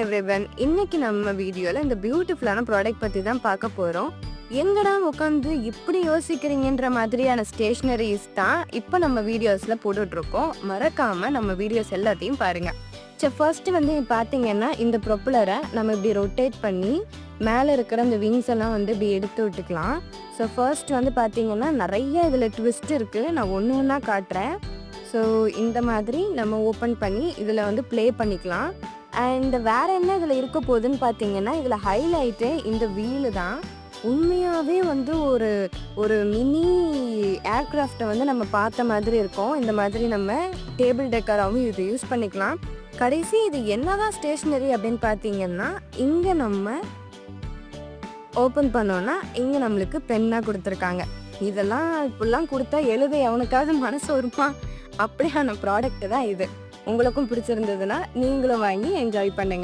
Everyone, இன்னைக்கு நம்ம வீடியோல இந்த பியூட்டிஃபுல்லான ப்ராடக்ட் பத்தி தான் பார்க்க போறோம். எங்கடா உட்காந்து இப்படி யோசிக்கிறீங்கன்ற மாதிரியான ஸ்டேஷனரிஸ் தான் இப்போ நம்ம வீடியோஸ்ல போட்டுட்டு இருக்கோம். மறக்காம நம்ம வீடியோஸ் எல்லாத்தையும் பாருங்க. ஃபர்ஸ்ட் வந்து பார்த்தீங்கன்னா இந்த ப்ரொப்பலரை நம்ம இப்படி ரொட்டேட் பண்ணி மேலே இருக்கிற இந்த விங்ஸ் எல்லாம் வந்து இப்படி எடுத்து விட்டுக்கலாம். ஸோ ஃபர்ஸ்ட் வந்து பார்த்தீங்கன்னா நிறைய இதில் ட்விஸ்ட் இருக்குது. நான் ஒன்று ஒன்றா காட்டுறேன். ஸோ இந்த மாதிரி நம்ம ஓப்பன் பண்ணி இதில் வந்து ப்ளே பண்ணிக்கலாம். அண்ட் வேறு என்ன இதில் இருக்க போகுதுன்னு பார்த்தீங்கன்னா இதில் ஹைலைட்டு இந்த வீலு தான். உண்மையாகவே வந்து ஒரு ஒரு மினி ஏர்க்ராஃப்டை வந்து நம்ம பார்த்த மாதிரி இருக்கும். இந்த மாதிரி நம்ம டேபிள் டெக்கராகவும் இது யூஸ் பண்ணிக்கலாம். கடைசி இது என்னதான் ஸ்டேஷ்னரி அப்படின்னு பார்த்தீங்கன்னா இங்கே நம்ம ஓப்பன் பண்ணோன்னா இங்கே நம்மளுக்கு பென்னாக கொடுத்துருக்காங்க. இதெல்லாம் இப்படிலாம் கொடுத்தா எழுத எவனுக்காவது மனசு வருமா? அப்படியான ப்ராடக்ட் தான் இது. உங்களுக்கும் பிடிச்சிருந்ததுன்னா நீங்களும் வாங்கி என்ஜாய் பண்ணுங்க.